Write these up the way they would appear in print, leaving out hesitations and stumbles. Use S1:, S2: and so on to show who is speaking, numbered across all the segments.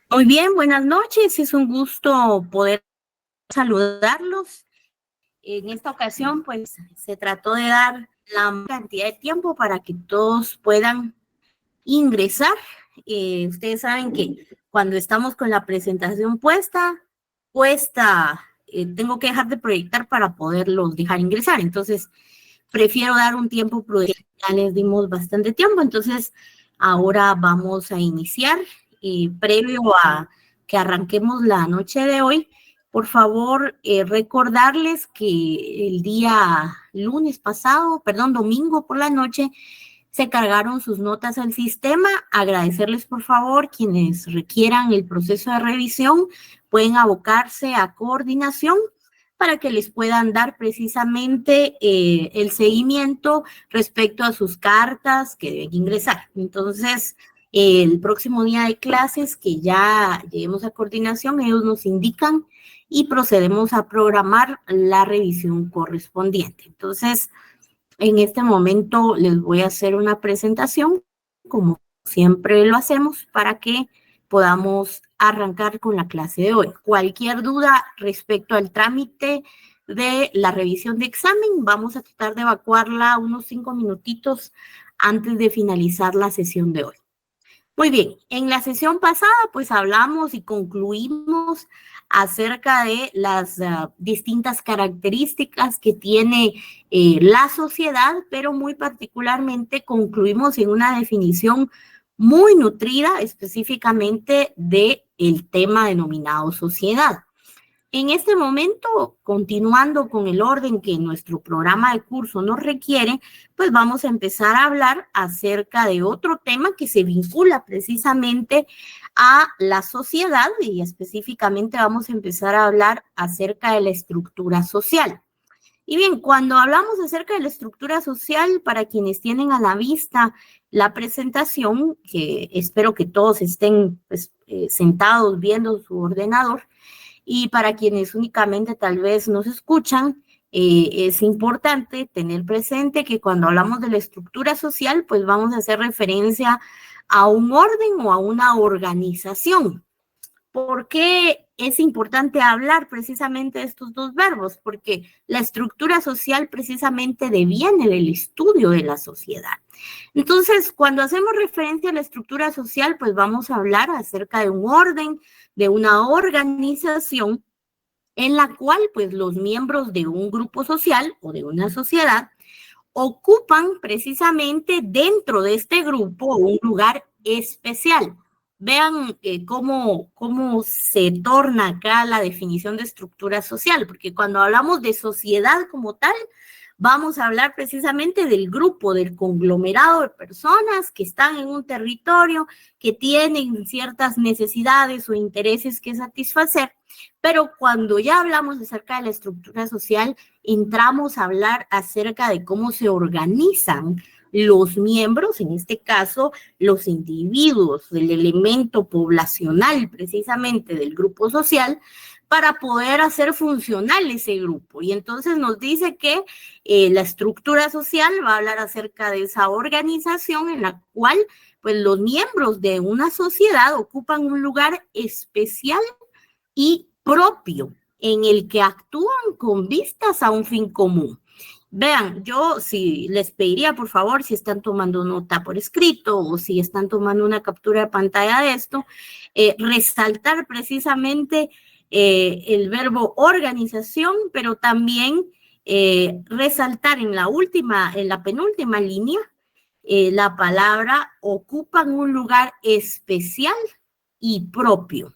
S1: Muy bien, buenas noches. Es un gusto poder saludarlos. En esta ocasión, pues, se trató de dar la cantidad de tiempo para que todos puedan ingresar. Ustedes saben que cuando estamos con la presentación tengo que dejar de proyectar para poderlos dejar ingresar. Entonces, prefiero dar un tiempo prudente. Ya les dimos bastante tiempo, entonces ahora vamos a iniciar. Previo a que arranquemos la noche de hoy, por favor, recordarles que el día domingo por la noche, se cargaron sus notas al sistema. Agradecerles, por favor, quienes requieran el proceso de revisión, pueden abocarse a coordinación para que les puedan dar precisamente el seguimiento respecto a sus cartas que deben ingresar. Entonces, el próximo día de clases que ya lleguemos a coordinación, ellos nos indican y procedemos a programar la revisión correspondiente. Entonces, en este momento les voy a hacer una presentación, como siempre lo hacemos, para que podamos arrancar con la clase de hoy. Cualquier duda respecto al trámite de la revisión de examen, vamos a tratar de evacuarla unos 5 minutitos antes de finalizar la sesión de hoy. Muy bien, en la sesión pasada pues hablamos y concluimos acerca de las distintas características que tiene la sociedad, pero muy particularmente concluimos en una definición muy nutrida específicamente de el tema denominado sociedad. En este momento, continuando con el orden que nuestro programa de curso nos requiere, pues vamos a empezar a hablar acerca de otro tema que se vincula precisamente a la sociedad y específicamente vamos a empezar a hablar acerca de la estructura social. Y bien, cuando hablamos acerca de la estructura social, para quienes tienen a la vista la presentación, que espero que todos estén pues, sentados viendo su ordenador, y para quienes únicamente tal vez nos escuchan, es importante tener presente que cuando hablamos de la estructura social, pues vamos a hacer referencia a un orden o a una organización. ¿Por qué es importante hablar precisamente de estos dos verbos? Porque la estructura social precisamente deviene del estudio de la sociedad. Entonces, cuando hacemos referencia a la estructura social, pues vamos a hablar acerca de un orden, de una organización en la cual pues los miembros de un grupo social o de una sociedad ocupan precisamente dentro de este grupo un lugar especial. Vean cómo se torna acá la definición de estructura social, porque cuando hablamos de sociedad como tal, vamos a hablar precisamente del grupo, del conglomerado de personas que están en un territorio, que tienen ciertas necesidades o intereses que satisfacer, pero cuando ya hablamos acerca de la estructura social, entramos a hablar acerca de cómo se organizan los miembros, en este caso los individuos del elemento poblacional precisamente del grupo social, para poder hacer funcional ese grupo. Y entonces nos dice que la estructura social va a hablar acerca de esa organización en la cual pues los miembros de una sociedad ocupan un lugar especial y propio en el que actúan con vistas a un fin común. Vean, yo sí les pediría, por favor, si están tomando nota por escrito o si están tomando una captura de pantalla de esto, resaltar precisamente el verbo organización, pero también resaltar en la penúltima línea, la palabra ocupan un lugar especial y propio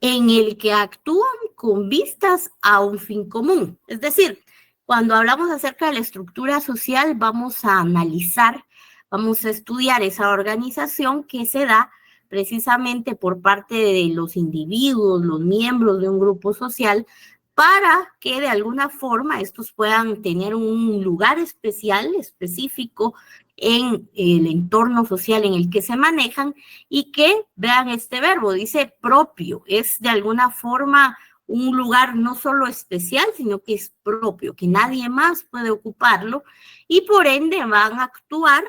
S1: en el que actúan con vistas a un fin común. Es decir, cuando hablamos acerca de la estructura social, vamos a analizar, vamos a estudiar esa organización que se da precisamente por parte de los individuos, los miembros de un grupo social, para que de alguna forma estos puedan tener un lugar especial, específico, en el entorno social en el que se manejan y que vean este verbo, dice propio, es de alguna forma un lugar no solo especial, sino que es propio, que nadie más puede ocuparlo, y por ende van a actuar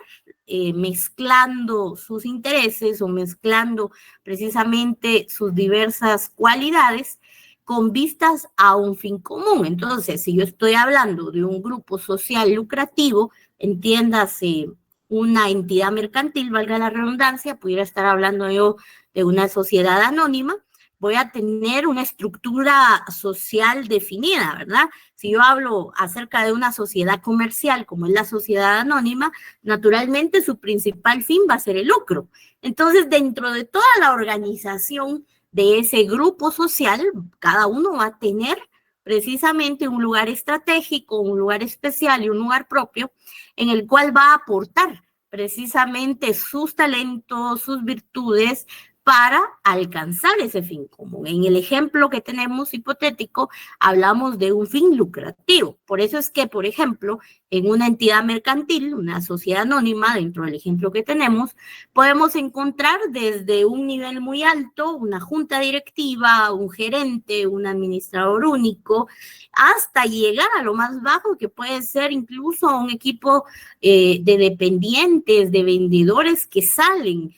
S1: mezclando sus intereses o mezclando precisamente sus diversas cualidades con vistas a un fin común. Entonces, si yo estoy hablando de un grupo social lucrativo, entiéndase una entidad mercantil, valga la redundancia, pudiera estar hablando yo de una sociedad anónima, voy a tener una estructura social definida, ¿verdad? Si yo hablo acerca de una sociedad comercial como es la sociedad anónima, naturalmente su principal fin va a ser el lucro. Entonces, dentro de toda la organización de ese grupo social, cada uno va a tener precisamente un lugar estratégico, un lugar especial y un lugar propio en el cual va a aportar precisamente sus talentos, sus virtudes, para alcanzar ese fin común. En el ejemplo que tenemos hipotético, hablamos de un fin lucrativo. Por eso es que, por ejemplo, en una entidad mercantil, una sociedad anónima, dentro del ejemplo que tenemos, podemos encontrar desde un nivel muy alto, una junta directiva, un gerente, un administrador único, hasta llegar a lo más bajo, que puede ser incluso un equipo de dependientes, de vendedores que salen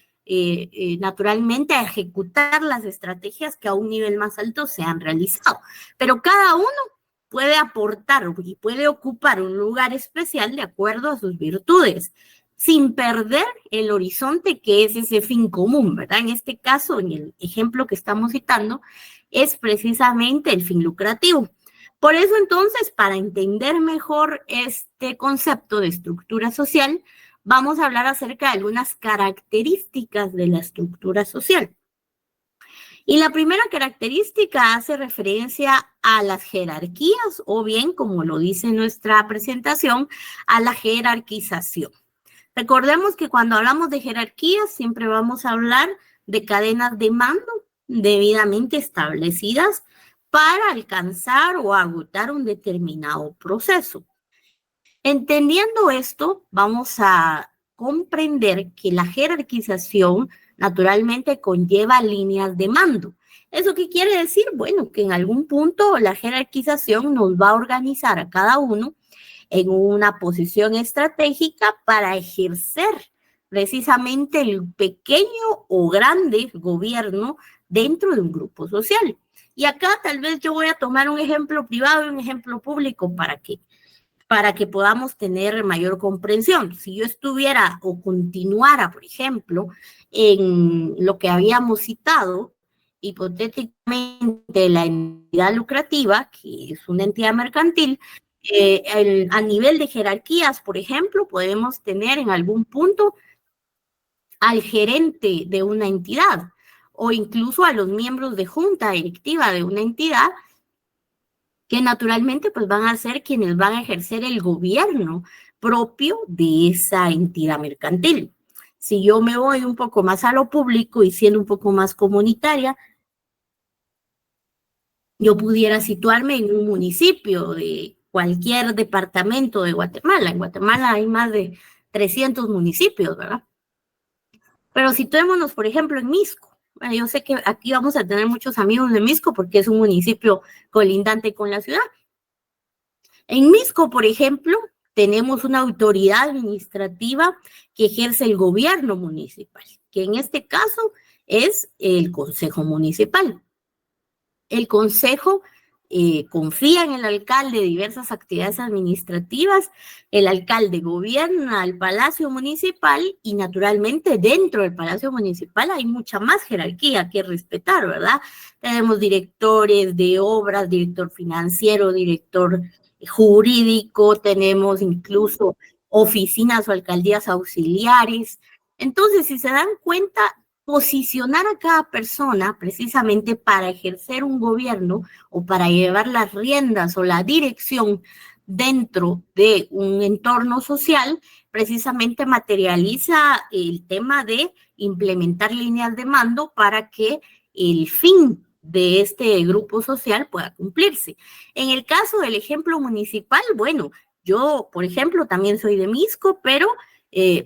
S1: naturalmente a ejecutar las estrategias que a un nivel más alto se han realizado. Pero cada uno puede aportar y puede ocupar un lugar especial de acuerdo a sus virtudes, sin perder el horizonte que es ese fin común, ¿verdad? En este caso, en el ejemplo que estamos citando, es precisamente el fin lucrativo. Por eso, entonces, para entender mejor este concepto de estructura social, vamos a hablar acerca de algunas características de la estructura social. Y la primera característica hace referencia a las jerarquías, o bien, como lo dice nuestra presentación, a la jerarquización. Recordemos que cuando hablamos de jerarquías, siempre vamos a hablar de cadenas de mando debidamente establecidas para alcanzar o agotar un determinado proceso. Entendiendo esto, vamos a comprender que la jerarquización naturalmente conlleva líneas de mando. ¿Eso qué quiere decir? Bueno, que en algún punto la jerarquización nos va a organizar a cada uno en una posición estratégica para ejercer precisamente el pequeño o grande gobierno dentro de un grupo social. Y acá tal vez yo voy a tomar un ejemplo privado y un ejemplo público para que podamos tener mayor comprensión. Si yo estuviera o continuara, por ejemplo, en lo que habíamos citado, hipotéticamente la entidad lucrativa, que es una entidad mercantil, a nivel de jerarquías, por ejemplo, podemos tener en algún punto al gerente de una entidad o incluso a los miembros de junta directiva de una entidad, que naturalmente pues van a ser quienes van a ejercer el gobierno propio de esa entidad mercantil. Si yo me voy un poco más a lo público y siendo un poco más comunitaria, yo pudiera situarme en un municipio de cualquier departamento de Guatemala. En Guatemala hay más de 300 municipios, ¿verdad? Pero situémonos, por ejemplo, en Misco. Bueno, yo sé que aquí vamos a tener muchos amigos de Misco porque es un municipio colindante con la ciudad. En Misco, por ejemplo, tenemos una autoridad administrativa que ejerce el gobierno municipal, que en este caso es el Consejo Municipal. El Consejo confía en el alcalde diversas actividades administrativas, el alcalde gobierna al Palacio Municipal y naturalmente dentro del Palacio Municipal hay mucha más jerarquía que respetar, ¿verdad? Tenemos directores de obras, director financiero, director jurídico, tenemos incluso oficinas o alcaldías auxiliares. Entonces, si se dan cuenta, posicionar a cada persona precisamente para ejercer un gobierno o para llevar las riendas o la dirección dentro de un entorno social, precisamente materializa el tema de implementar líneas de mando para que el fin de este grupo social pueda cumplirse. En el caso del ejemplo municipal, bueno, yo, por ejemplo, también soy de Misco, pero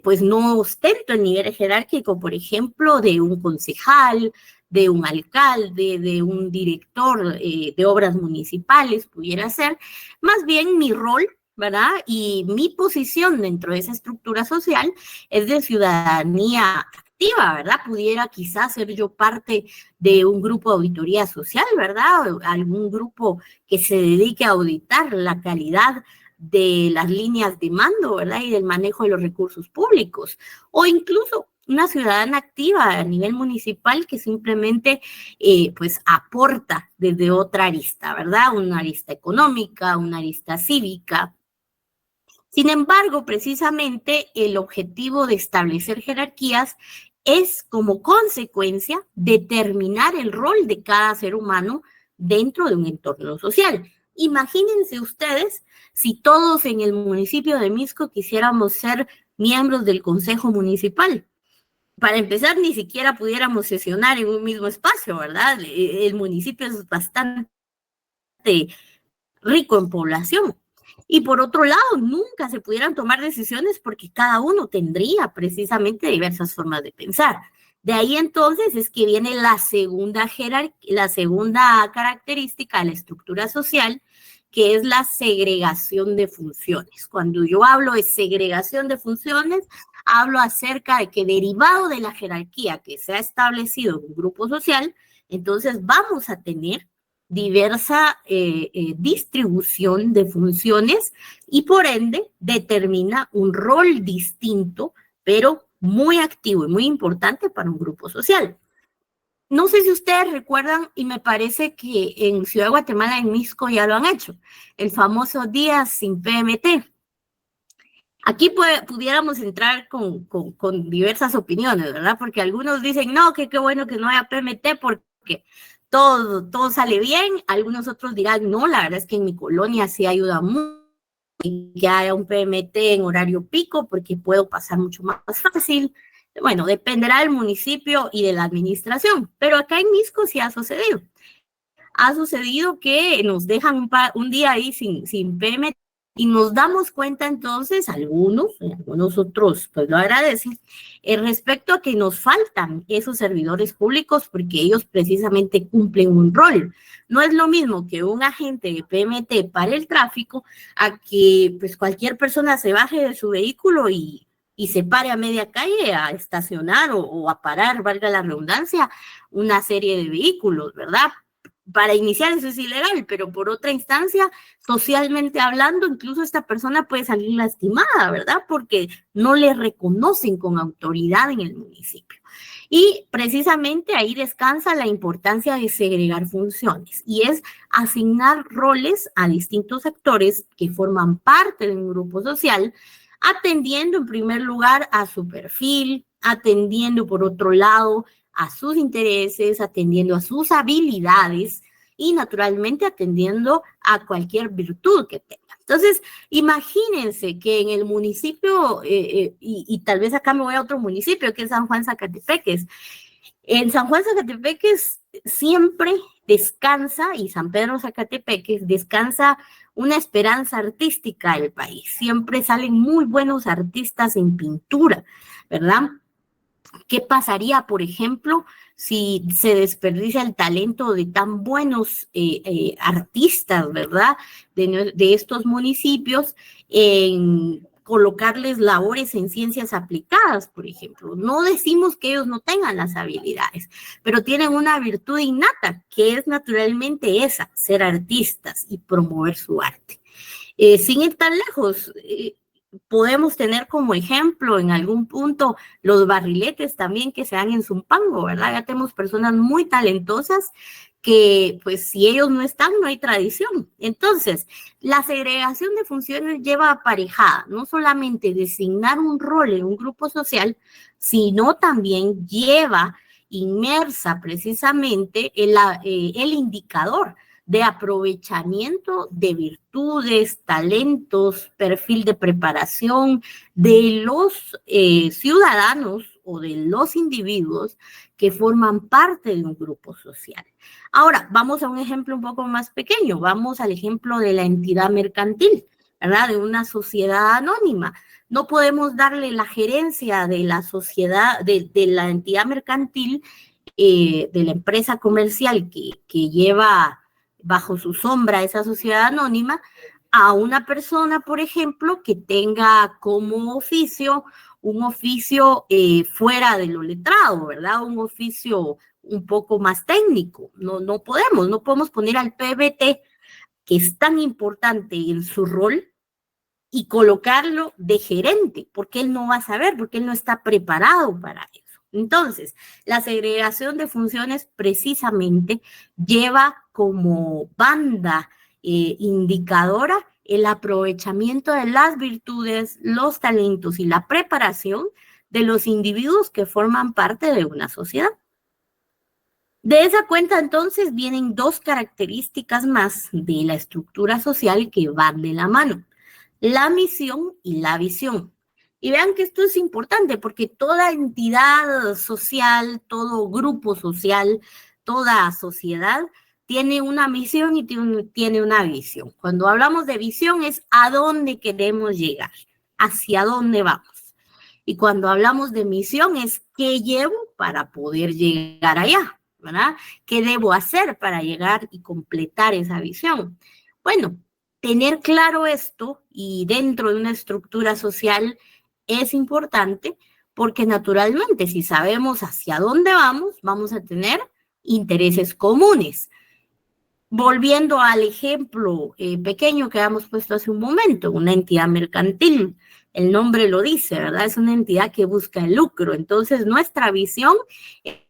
S1: pues no ostento el nivel jerárquico, por ejemplo, de un concejal, de un alcalde, de un director de obras municipales, pudiera ser. Más bien mi rol, ¿verdad? Y mi posición dentro de esa estructura social es de ciudadanía activa, ¿verdad? Pudiera quizás ser yo parte de un grupo de auditoría social, ¿verdad? O algún grupo que se dedique a auditar la calidad de las líneas de mando, ¿verdad? Y del manejo de los recursos públicos. O incluso una ciudadana activa a nivel municipal que simplemente pues aporta desde otra arista, ¿verdad? Una arista económica, una arista cívica. Sin embargo, precisamente el objetivo de establecer jerarquías es como consecuencia determinar el rol de cada ser humano dentro de un entorno social. Imagínense ustedes si todos en el municipio de Misco quisiéramos ser miembros del Consejo Municipal. Para empezar, ni siquiera pudiéramos sesionar en un mismo espacio, ¿verdad? El municipio es bastante rico en población. Y por otro lado, nunca se pudieran tomar decisiones porque cada uno tendría precisamente diversas formas de pensar. De ahí entonces es que viene la segunda característica de la estructura social, que es la segregación de funciones. Cuando yo hablo de segregación de funciones, hablo acerca de que derivado de la jerarquía que se ha establecido en un grupo social, entonces vamos a tener diversa distribución de funciones y por ende determina un rol distinto, pero muy activo y muy importante para un grupo social. No sé si ustedes recuerdan, y me parece que en Ciudad de Guatemala, en Misco, ya lo han hecho, el famoso Día sin PMT. Aquí pudiéramos entrar con diversas opiniones, ¿verdad? Porque algunos dicen, no, que qué bueno que no haya PMT porque todo sale bien. Algunos otros dirán, no, la verdad es que en mi colonia sí ayuda mucho que haya un PMT en horario pico porque puedo pasar mucho más fácil. Bueno, dependerá del municipio y de la administración, pero acá en Misco sí ha sucedido. Ha sucedido que nos dejan un día ahí sin PMT y nos damos cuenta entonces, algunos otros pues lo agradecen, respecto a que nos faltan esos servidores públicos porque ellos precisamente cumplen un rol. No es lo mismo que un agente de PMT para el tráfico a que pues cualquier persona se baje de su vehículo y se pare a media calle a estacionar o a parar, valga la redundancia, una serie de vehículos, ¿verdad? Para iniciar eso es ilegal, pero por otra instancia, socialmente hablando, incluso esta persona puede salir lastimada, ¿verdad? Porque no le reconocen con autoridad en el municipio. Y precisamente ahí descansa la importancia de segregar funciones y es asignar roles a distintos actores que forman parte de un grupo social, atendiendo en primer lugar a su perfil, atendiendo por otro lado a sus intereses, atendiendo a sus habilidades y naturalmente atendiendo a cualquier virtud que tenga. Entonces, imagínense que en el municipio, y tal vez acá me voy a otro municipio, que es San Juan Zacatepeques. En San Juan Zacatepeques siempre descansa, y San Pedro Zacatepeques descansa una esperanza artística del país. Siempre salen muy buenos artistas en pintura, ¿verdad? ¿Qué pasaría, por ejemplo, si se desperdicia el talento de tan buenos artistas, ¿verdad? De estos municipios en colocarles labores en ciencias aplicadas, por ejemplo. No decimos que ellos no tengan las habilidades, pero tienen una virtud innata, que es naturalmente esa, ser artistas y promover su arte. Sin ir tan lejos, podemos tener como ejemplo en algún punto los barriletes también que se dan en Zumpango, ¿verdad? Ya tenemos personas muy talentosas que pues si ellos no están, no hay tradición. Entonces, la segregación de funciones lleva aparejada no solamente designar un rol en un grupo social, sino también lleva inmersa precisamente el indicador de aprovechamiento de virtudes, talentos, perfil de preparación de los ciudadanos o de los individuos que forman parte de un grupo social. Ahora, vamos a un ejemplo un poco más pequeño, vamos al ejemplo de la entidad mercantil, ¿verdad? De una sociedad anónima. No podemos darle la gerencia de la sociedad, de la entidad mercantil de la empresa comercial que lleva bajo su sombra esa sociedad anónima, a una persona, por ejemplo, que tenga como oficio un oficio fuera de lo letrado, ¿verdad? Un oficio un poco más técnico. No podemos poner al PBT, que es tan importante en su rol, y colocarlo de gerente, porque él no va a saber, porque él no está preparado para eso. Entonces, la segregación de funciones precisamente lleva como banda indicadora el aprovechamiento de las virtudes, los talentos y la preparación de los individuos que forman parte de una sociedad. De esa cuenta, entonces, vienen dos características más de la estructura social que van de la mano: la misión y la visión. Y vean que esto es importante porque toda entidad social, todo grupo social, toda sociedad tiene una misión y tiene una visión. Cuando hablamos de visión es a dónde queremos llegar, hacia dónde vamos. Y cuando hablamos de misión es qué llevo para poder llegar allá, ¿verdad? ¿Qué debo hacer para llegar y completar esa visión? Bueno, tener claro esto y dentro de una estructura social es importante porque naturalmente si sabemos hacia dónde vamos, vamos a tener intereses comunes. Volviendo al ejemplo pequeño que habíamos puesto hace un momento, una entidad mercantil, el nombre lo dice, ¿verdad? Es una entidad que busca el lucro. Entonces, nuestra visión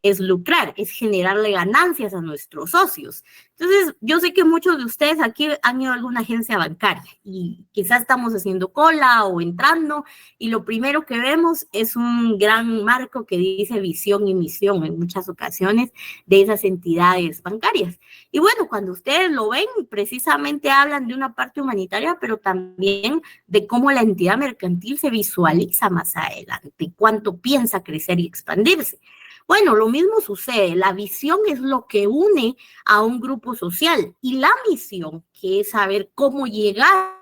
S1: es lucrar, es generarle ganancias a nuestros socios. Entonces, yo sé que muchos de ustedes aquí han ido a alguna agencia bancaria y quizás estamos haciendo cola o entrando y lo primero que vemos es un gran marco que dice visión y misión en muchas ocasiones de esas entidades bancarias. Y bueno, cuando ustedes lo ven, precisamente hablan de una parte humanitaria, pero también de cómo la entidad mercantil se visualiza más adelante, cuánto piensa crecer y expandirse. Bueno, lo mismo sucede. La visión es lo que une a un grupo social y la misión, que es saber cómo llegar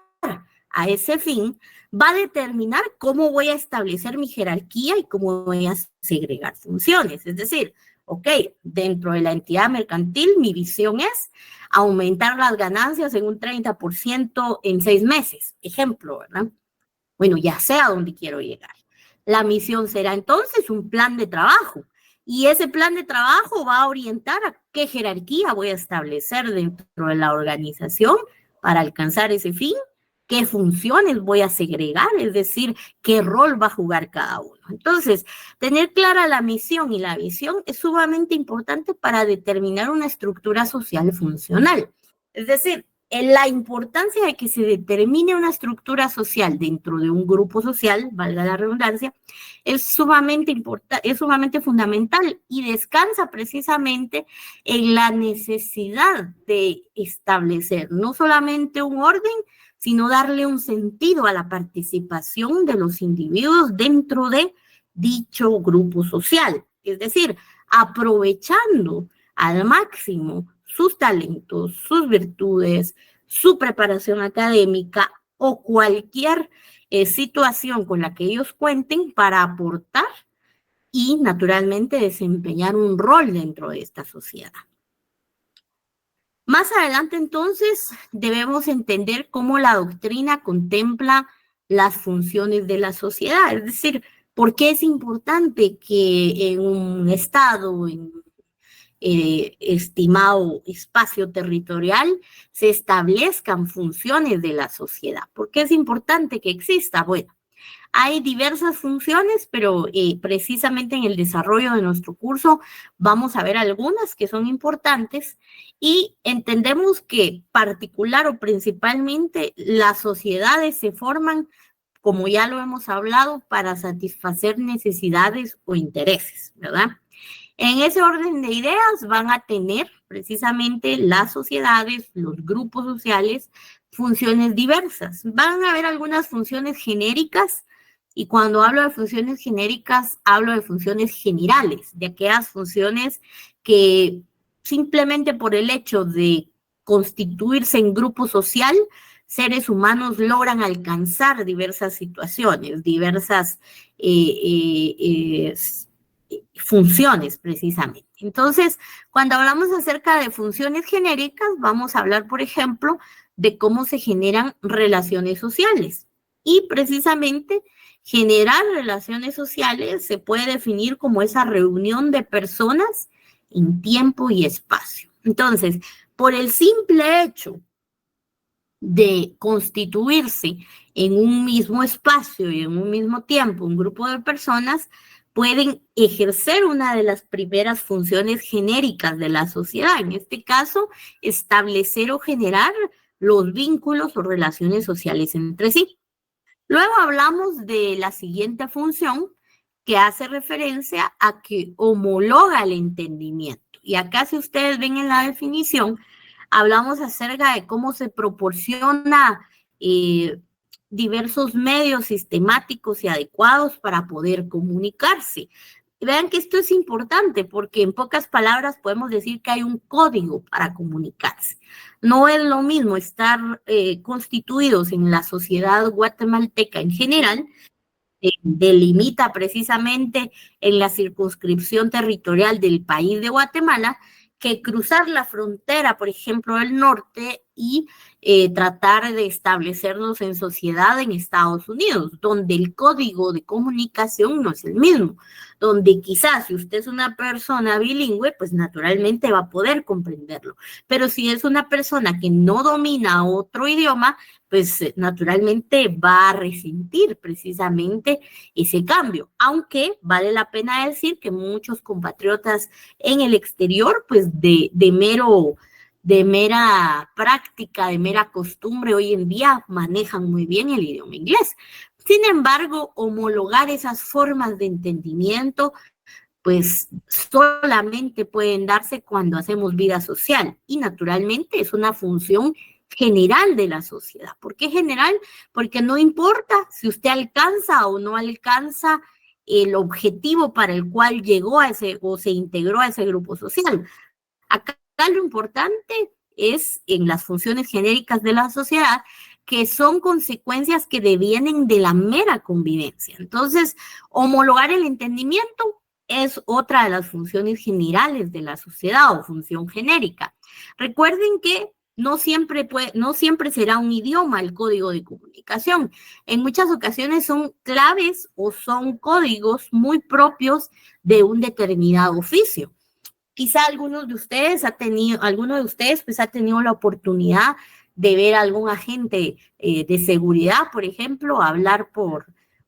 S1: a ese fin, va a determinar cómo voy a establecer mi jerarquía y cómo voy a segregar funciones. Es decir, ok, dentro de la entidad mercantil, mi visión es aumentar las ganancias en un 30% en 6 meses. Ejemplo, ¿verdad? Bueno, ya sé a dónde quiero llegar. La misión será entonces un plan de trabajo. Y ese plan de trabajo va a orientar a qué jerarquía voy a establecer dentro de la organización para alcanzar ese fin, qué funciones voy a segregar, es decir, qué rol va a jugar cada uno. Entonces, tener clara la misión y la visión es sumamente importante para determinar una estructura social funcional. Es decir, la importancia de que se determine una estructura social dentro de un grupo social, valga la redundancia, es sumamente fundamental y descansa precisamente en la necesidad de establecer no solamente un orden, sino darle un sentido a la participación de los individuos dentro de dicho grupo social. Es decir, aprovechando al máximo sus talentos, sus virtudes, su preparación académica o cualquier situación con la que ellos cuenten para aportar y naturalmente desempeñar un rol dentro de esta sociedad. Más adelante, entonces, debemos entender cómo la doctrina contempla las funciones de la sociedad, es decir, por qué es importante que en un estado, en estimado espacio territorial, se establezcan funciones de la sociedad. ¿Por qué es importante que exista? Bueno, hay diversas funciones, pero precisamente en el desarrollo de nuestro curso vamos a ver algunas que son importantes y entendemos que particular o principalmente las sociedades se forman, como ya lo hemos hablado, para satisfacer necesidades o intereses, ¿verdad? En ese orden de ideas van a tener precisamente las sociedades, los grupos sociales, funciones diversas. Van a haber algunas funciones genéricas y cuando hablo de funciones genéricas, hablo de funciones generales, de aquellas funciones que simplemente por el hecho de constituirse en grupo social, seres humanos logran alcanzar diversas situaciones, diversas funciones precisamente. Entonces, cuando hablamos acerca de funciones genéricas, vamos a hablar, por ejemplo, de cómo se generan relaciones sociales. Y precisamente, generar relaciones sociales se puede definir como esa reunión de personas en tiempo y espacio. Entonces, por el simple hecho de constituirse en un mismo espacio y en un mismo tiempo, un grupo de personas pueden ejercer una de las primeras funciones genéricas de la sociedad, en este caso, establecer o generar los vínculos o relaciones sociales entre sí. Luego hablamos de la siguiente función, que hace referencia a que homologa el entendimiento. Y acá, si ustedes ven en la definición, hablamos acerca de cómo se proporciona diversos medios sistemáticos y adecuados para poder comunicarse. Vean que esto es importante porque en pocas palabras podemos decir que hay un código para comunicarse. No es lo mismo estar constituidos en la sociedad guatemalteca en general, delimita precisamente en la circunscripción territorial del país de Guatemala, que cruzar la frontera, por ejemplo, del norte y tratar de establecernos en sociedad en Estados Unidos, donde el código de comunicación no es el mismo, donde quizás si usted es una persona bilingüe, pues naturalmente va a poder comprenderlo, pero si es una persona que no domina otro idioma, pues naturalmente va a resentir precisamente ese cambio, aunque vale la pena decir que muchos compatriotas en el exterior, pues de mera práctica, de mera costumbre, hoy en día manejan muy bien el idioma inglés. Sin embargo, homologar esas formas de entendimiento, pues solamente pueden darse cuando hacemos vida social y naturalmente es una función general de la sociedad. ¿Por qué general? Porque no importa si usted alcanza o no alcanza el objetivo para el cual llegó a ese o se integró a ese grupo social. Acá lo importante es en las funciones genéricas de la sociedad, que son consecuencias que devienen de la mera convivencia. Entonces, homologar el entendimiento es otra de las funciones generales de la sociedad o función genérica. Recuerden que no siempre será un idioma el código de comunicación. En muchas ocasiones son claves o son códigos muy propios de un determinado oficio. Quizá alguno de ustedes pues ha tenido la oportunidad de ver a algún agente de seguridad, por ejemplo, hablar por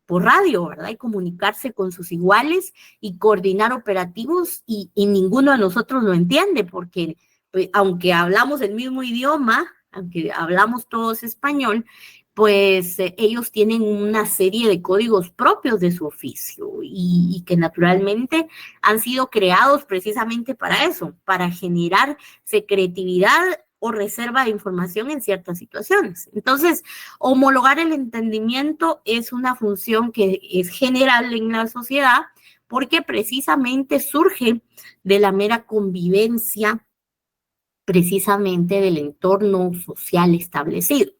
S1: radio, ¿verdad? Y comunicarse con sus iguales y coordinar operativos y ninguno de nosotros lo entiende porque pues, aunque hablamos el mismo idioma, aunque hablamos todos español, pues ellos tienen una serie de códigos propios de su oficio y que naturalmente han sido creados precisamente para eso, para generar secretividad o reserva de información en ciertas situaciones. Entonces, homologar el entendimiento es una función que es general en la sociedad porque precisamente surge de la mera convivencia precisamente del entorno social establecido.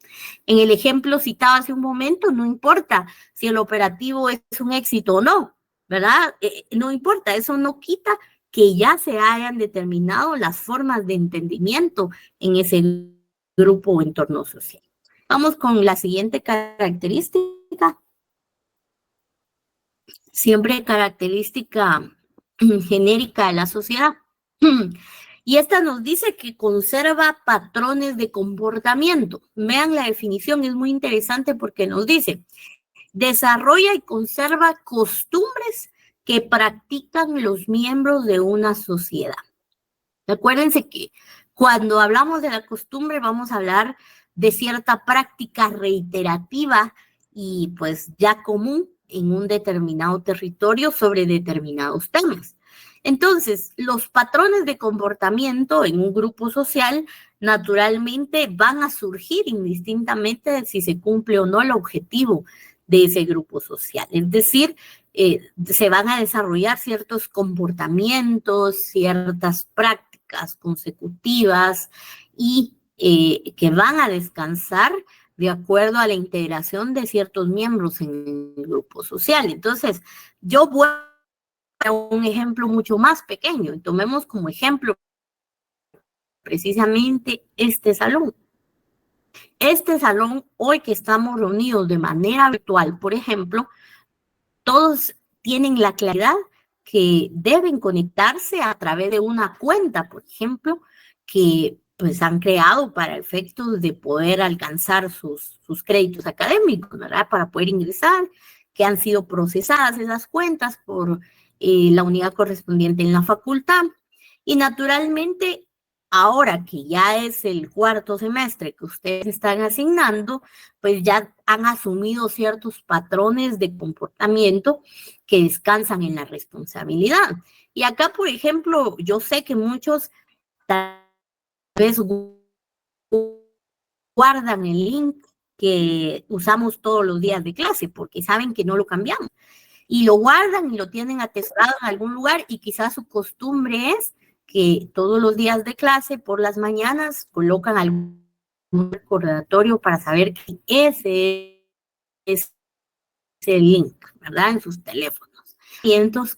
S1: En el ejemplo citado hace un momento, no importa si el operativo es un éxito o no, ¿verdad? No importa, eso no quita que ya se hayan determinado las formas de entendimiento en ese grupo o entorno social. Vamos con la siguiente característica. Siempre característica genérica de la sociedad. Y esta nos dice que conserva patrones de comportamiento. Vean la definición, es muy interesante porque nos dice, desarrolla y conserva costumbres que practican los miembros de una sociedad. Acuérdense que cuando hablamos de la costumbre vamos a hablar de cierta práctica reiterativa y pues ya común en un determinado territorio sobre determinados temas. Entonces, los patrones de comportamiento en un grupo social naturalmente van a surgir indistintamente de si se cumple o no el objetivo de ese grupo social. Es decir, se van a desarrollar ciertos comportamientos, ciertas prácticas consecutivas y que van a descansar de acuerdo a la integración de ciertos miembros en el grupo social. Entonces, yo vuelvo un ejemplo mucho más pequeño y tomemos como ejemplo precisamente este salón. Este salón, hoy que estamos reunidos de manera virtual, por ejemplo, todos tienen la claridad que deben conectarse a través de una cuenta, por ejemplo, que pues han creado para efectos de poder alcanzar sus créditos académicos, ¿verdad? Para poder ingresar, que han sido procesadas esas cuentas por la unidad correspondiente en la facultad. Y naturalmente, ahora que ya es el cuarto semestre que ustedes están asignando, pues ya han asumido ciertos patrones de comportamiento que descansan en la responsabilidad. Y acá, por ejemplo, yo sé que muchos tal vez guardan el link que usamos todos los días de clase porque saben que no lo cambiamos. Y lo guardan y lo tienen atesorado en algún lugar y quizás su costumbre es que todos los días de clase por las mañanas colocan algún recordatorio para saber que ese es el link, ¿verdad? En sus teléfonos.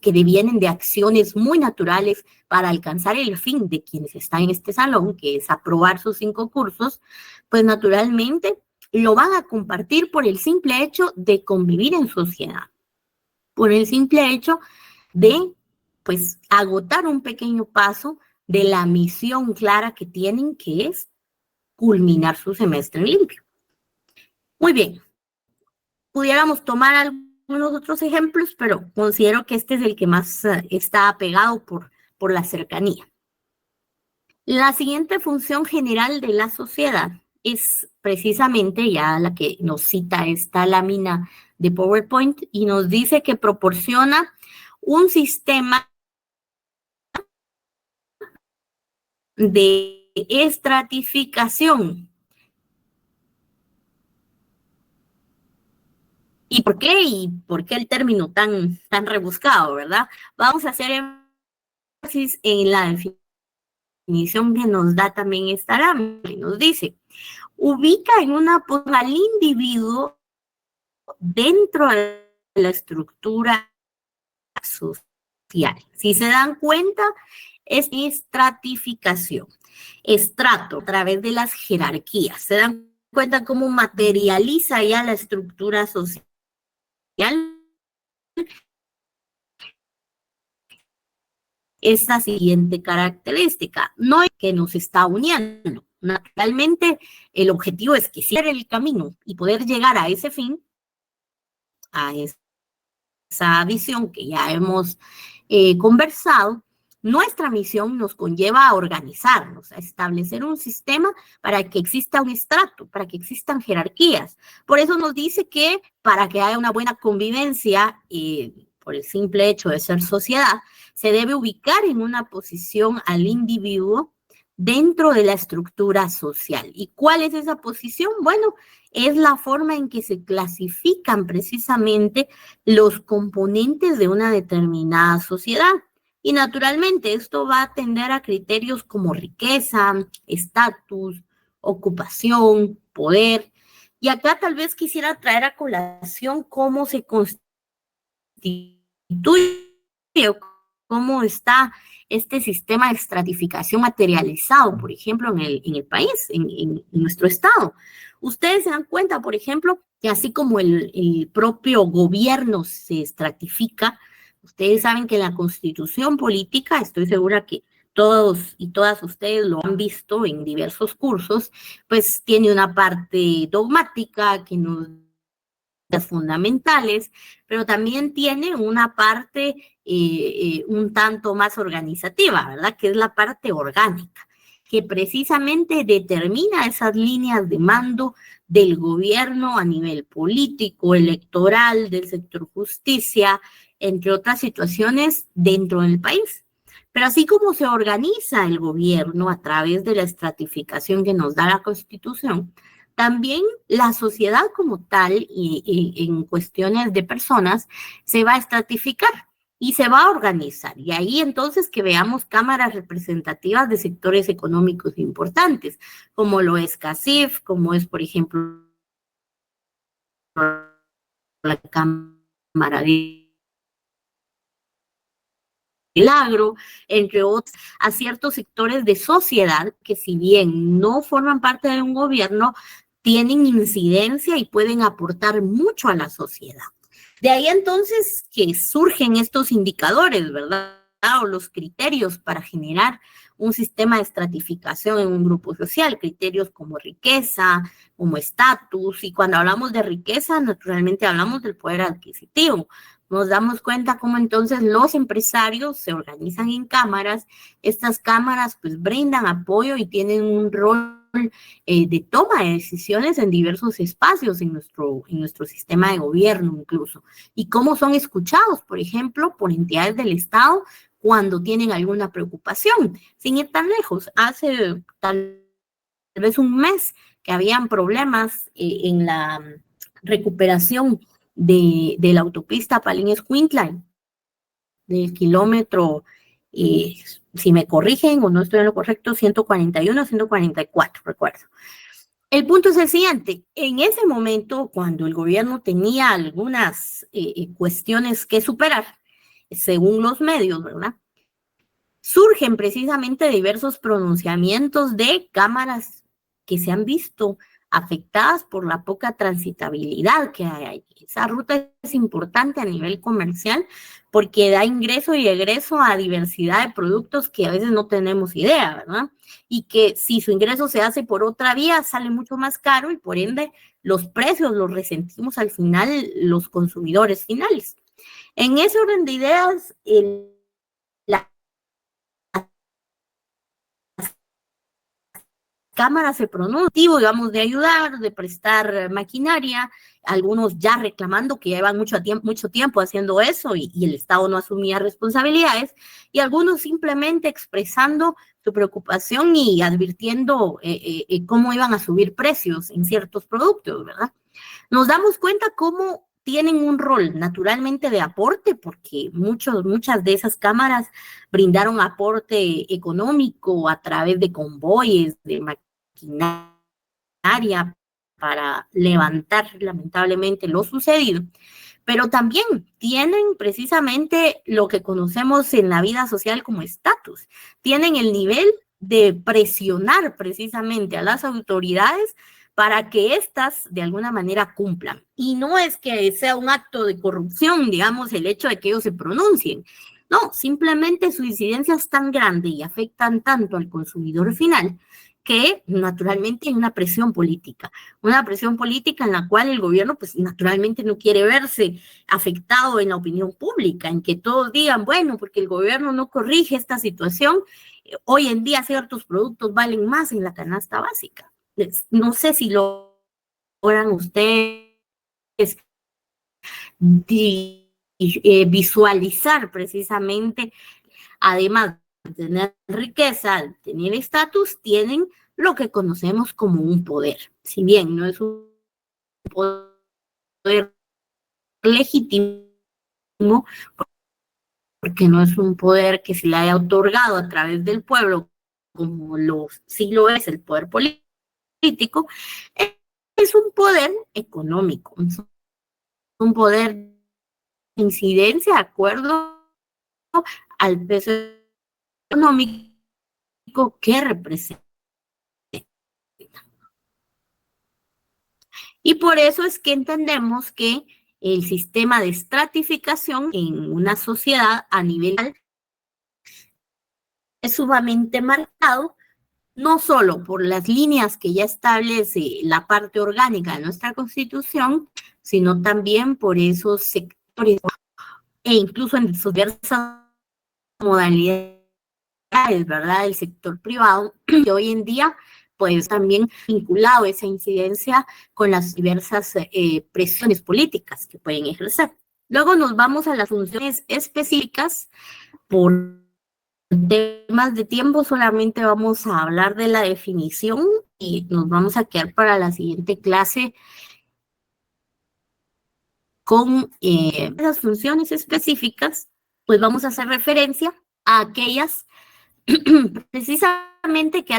S1: Que devienen de acciones muy naturales para alcanzar el fin de quienes están en este salón, que es aprobar sus 5 cursos, pues naturalmente lo van a compartir por el simple hecho de convivir en sociedad, por el simple hecho de, pues, agotar un pequeño paso de la misión clara que tienen, que es culminar su semestre limpio. Muy bien, pudiéramos tomar algunos otros ejemplos, pero considero que este es el que más está apegado por la cercanía. La siguiente función general de la sociedad es precisamente ya la que nos cita esta lámina de PowerPoint y nos dice que proporciona un sistema de estratificación. ¿Y por qué? ¿Y por qué el término tan rebuscado, verdad? Vamos a hacer énfasis en la definición que nos da también esta lámina. Nos dice, ubica en una posición al individuo dentro de la estructura social. Si se dan cuenta, es estratificación. Estrato a través de las jerarquías. ¿Se dan cuenta cómo materializa ya la estructura social? Esta siguiente característica, no es que nos está uniendo. Naturalmente, el objetivo es que cierre el camino y poder llegar a ese fin, a esa visión que ya hemos conversado. Nuestra misión nos conlleva a organizarnos, a establecer un sistema para que exista un estrato, para que existan jerarquías. Por eso nos dice que para que haya una buena convivencia, por el simple hecho de ser sociedad, se debe ubicar en una posición al individuo dentro de la estructura social. ¿Y cuál es esa posición? Bueno, es la forma en que se clasifican precisamente los componentes de una determinada sociedad. Y naturalmente esto va a atender a criterios como riqueza, estatus, ocupación, poder. Y acá tal vez quisiera traer a colación cómo se constituye, cómo está este sistema de estratificación materializado, por ejemplo, en el país, en nuestro estado. Ustedes se dan cuenta, por ejemplo, que así como el propio gobierno se estratifica, ustedes saben que en la constitución política, estoy segura que todos y todas ustedes lo han visto en diversos cursos, pues tiene una parte dogmática que nos fundamentales, pero también tiene una parte un tanto más organizativa, ¿verdad? Que es la parte orgánica, que precisamente determina esas líneas de mando del gobierno a nivel político, electoral, del sector justicia, entre otras situaciones dentro del país. Pero así como se organiza el gobierno a través de la estratificación que nos da la Constitución, también la sociedad como tal y en cuestiones de personas se va a estratificar y se va a organizar. Y ahí entonces que veamos cámaras representativas de sectores económicos importantes, como lo es CACIF, como es, por ejemplo, la Cámara de agro, entre otros, a ciertos sectores de sociedad que si bien no forman parte de un gobierno, tienen incidencia y pueden aportar mucho a la sociedad. De ahí entonces que surgen estos indicadores, ¿verdad? O los criterios para generar un sistema de estratificación en un grupo social, criterios como riqueza, como estatus, y cuando hablamos de riqueza, naturalmente hablamos del poder adquisitivo. Nos damos cuenta cómo entonces los empresarios se organizan en cámaras, estas cámaras pues brindan apoyo y tienen un rol de toma de decisiones en diversos espacios en nuestro sistema de gobierno incluso, y cómo son escuchados, por ejemplo, por entidades del Estado cuando tienen alguna preocupación. Sin ir tan lejos, hace tal vez un mes que habían problemas en la recuperación de la autopista Palín-Escuintla, del kilómetro, si me corrigen o no estoy en lo correcto, 141, 144, recuerdo. El punto es el siguiente, en ese momento, cuando el gobierno tenía algunas cuestiones que superar, según los medios, ¿verdad? Surgen precisamente diversos pronunciamientos de cámaras que se han visto afectadas por la poca transitabilidad que hay ahí. Esa ruta es importante a nivel comercial porque da ingreso y egreso a diversidad de productos que a veces no tenemos idea, ¿verdad? Y que si su ingreso se hace por otra vía, sale mucho más caro y por ende los precios los resentimos al final los consumidores finales. En ese orden de ideas, la cámara se pronuncia, digamos, de ayudar, de prestar maquinaria, algunos ya reclamando que llevan mucho tiempo haciendo eso y el Estado no asumía responsabilidades, y algunos simplemente expresando su preocupación y advirtiendo cómo iban a subir precios en ciertos productos, ¿verdad? Nos damos cuenta cómo tienen un rol naturalmente de aporte, porque muchas de esas cámaras brindaron aporte económico a través de convoyes, de maquinaria para levantar lamentablemente lo sucedido, pero también tienen precisamente lo que conocemos en la vida social como estatus, tienen el nivel de presionar precisamente a las autoridades para que éstas de alguna manera cumplan. Y no es que sea un acto de corrupción, digamos, el hecho de que ellos se pronuncien. No, simplemente su incidencia es tan grande y afectan tanto al consumidor final que naturalmente hay una presión política en la cual el gobierno pues naturalmente no quiere verse afectado en la opinión pública, en que todos digan, bueno, porque el gobierno no corrige esta situación, hoy en día ciertos productos valen más en la canasta básica. No sé si logran ustedes visualizar precisamente, además de tener riqueza, de tener estatus, tienen lo que conocemos como un poder. Si bien no es un poder legítimo, porque no es un poder que se le haya otorgado a través del pueblo, como sí lo es el poder político, es un poder económico, es un poder de incidencia de acuerdo al peso económico que representa. Y por eso es que entendemos que el sistema de estratificación en una sociedad a nivel es sumamente marcado, no solo por las líneas que ya establece la parte orgánica de nuestra Constitución, sino también por esos sectores e incluso en sus diversas modalidades, ¿verdad? El sector privado, que hoy en día pues también vinculado esa incidencia con las diversas presiones políticas que pueden ejercer. Luego nos vamos a las funciones específicas. Por temas de tiempo solamente vamos a hablar de la definición y nos vamos a quedar para la siguiente clase con esas funciones específicas, pues vamos a hacer referencia a aquellas precisamente que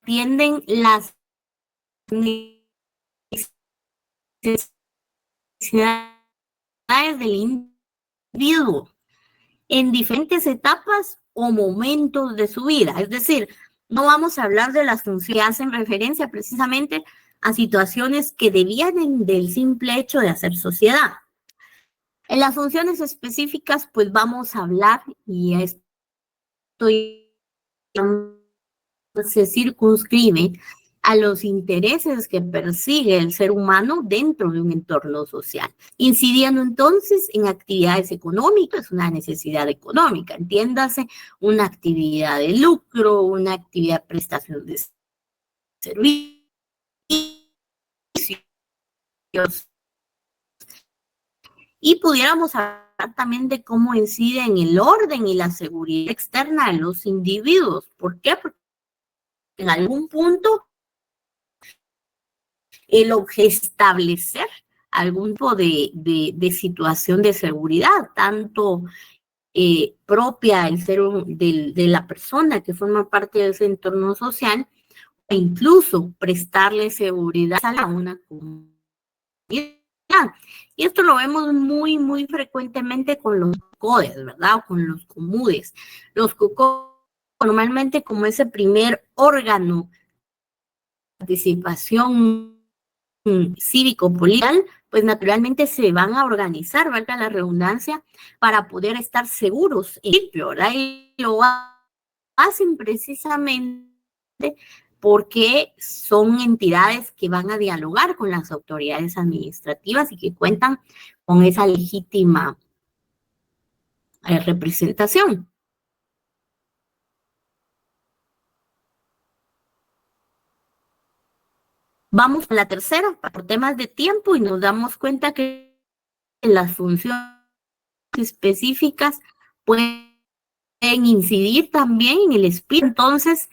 S1: atienden las necesidades del individuo. en diferentes etapas o momentos de su vida. Es decir, no vamos a hablar de las funciones que hacen referencia precisamente a situaciones que devienen del simple hecho de hacer sociedad. En las funciones específicas, pues vamos a hablar, y esto se circunscribe a los intereses que persigue el ser humano dentro de un entorno social, incidiendo entonces en actividades económicas, una necesidad económica, entiéndase, una actividad de lucro, una actividad de prestación de servicios, y pudiéramos hablar también de cómo incide en el orden y la seguridad externa de los individuos. ¿Por qué? Porque en algún punto el establecer algún tipo de situación de seguridad, tanto propia del ser, de la persona que forma parte de ese entorno social, e incluso prestarle seguridad a una comunidad. Y esto lo vemos muy, muy frecuentemente con los CODES, ¿verdad? O con los COMUDES. Los COCODES normalmente como ese primer órgano de participación cívico-política, pues naturalmente se van a organizar, valga la redundancia, para poder estar seguros, ¿verdad? Y lo hacen precisamente porque son entidades que van a dialogar con las autoridades administrativas y que cuentan con esa legítima representación. Vamos a la tercera, por temas de tiempo, y nos damos cuenta que las funciones específicas pueden incidir también en el espíritu. Entonces,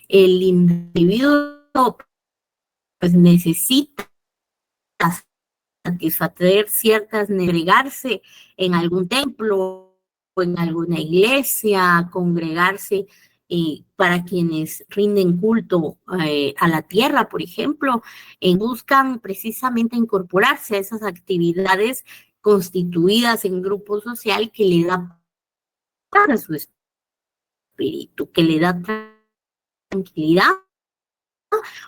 S1: el individuo pues necesita satisfacer ciertas, negarse en algún templo o en alguna iglesia, congregarse para quienes rinden culto a la tierra, por ejemplo, buscan precisamente incorporarse a esas actividades constituidas en grupo social que le da para su espíritu, que le da tranquilidad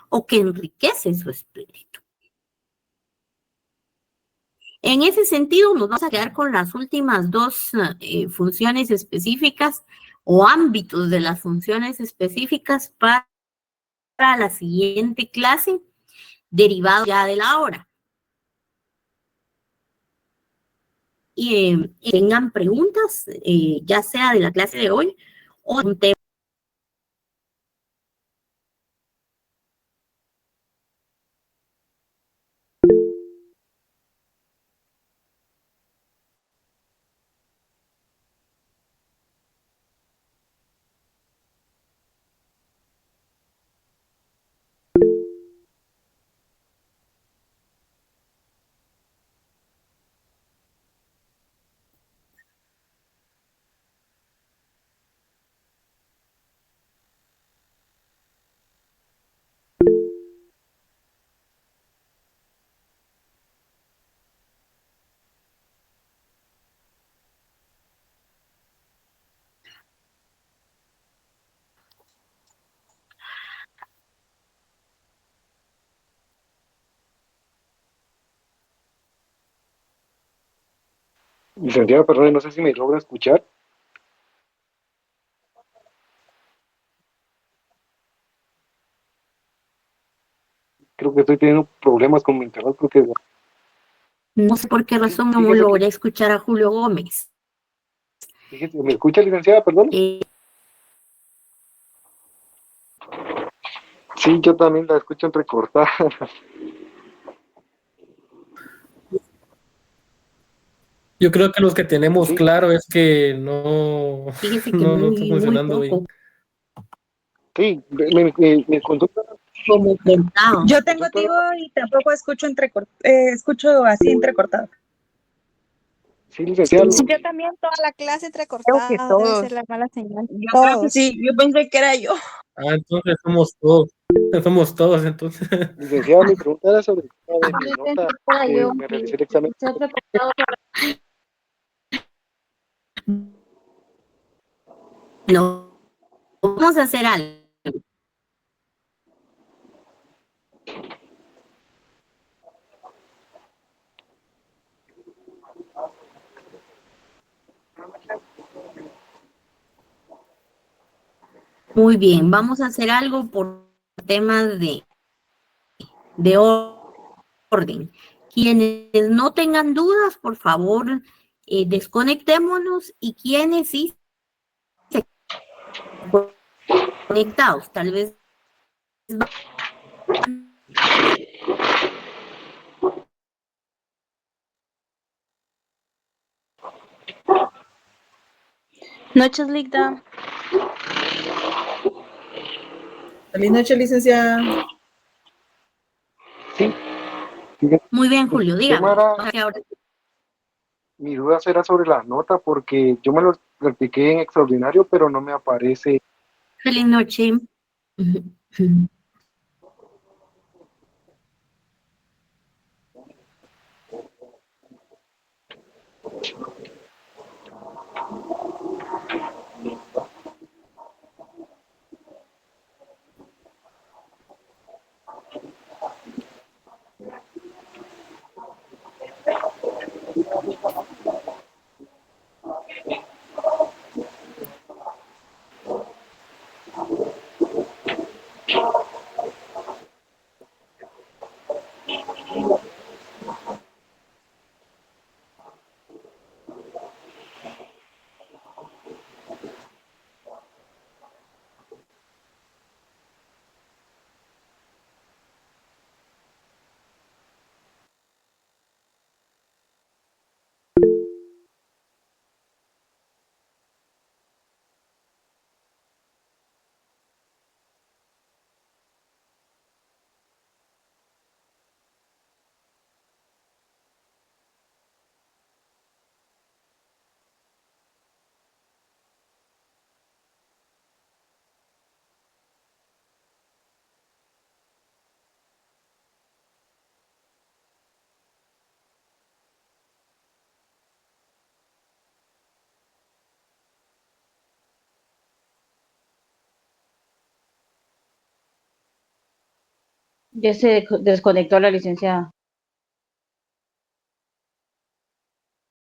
S1: o que enriquece su espíritu. En ese sentido, nos vamos a quedar con las últimas dos funciones específicas o ámbitos de las funciones específicas para la siguiente clase, derivado ya de la hora. Y tengan preguntas, ya sea de la clase de hoy o de un tema.
S2: Licenciada, perdón, no sé si me logra escuchar. Creo que estoy teniendo problemas con mi internet, creo que...
S1: No sé por qué razón no logré escuchar a Julio Gómez.
S2: Fíjese, ¿me escucha, licenciada, perdón? Sí, yo también la escucho entrecortada.
S3: Yo creo que los que tenemos
S2: Sí.
S3: claro es que no,
S1: Fíjese que
S3: no está
S1: muy
S3: funcionando
S1: poco.
S3: bien.
S2: Sí, me consulta.
S1: Como cortado.
S4: Yo tengo tigo y tampoco escucho escucho así entrecortado.
S2: Sí, licenciada.
S5: Yo también toda la clase entrecortada,
S4: Creo que
S5: debe
S4: todos.
S5: ser la mala señal.
S4: Yo creo que sí, yo pensé que era yo.
S3: Ah, entonces somos todos. Somos todos, entonces.
S2: Licenciada, mi pregunta era sobre el tema de mi nota. Me realicé el examen.
S1: No, vamos a hacer algo. Muy bien, vamos a hacer algo por temas de orden. Quienes no tengan dudas, por favor, desconectémonos, y quienes sí se conectados, tal vez
S5: Noches, Ligda.
S6: Feliz noche, licenciada.
S2: Sí, fíjate,
S1: muy bien, Julio,
S2: el tema
S1: dígame.
S2: era, mi duda era sobre la nota, porque yo me lo practiqué en extraordinario, pero no me aparece.
S1: Feliz noche.
S7: Ya se desconectó la licenciada.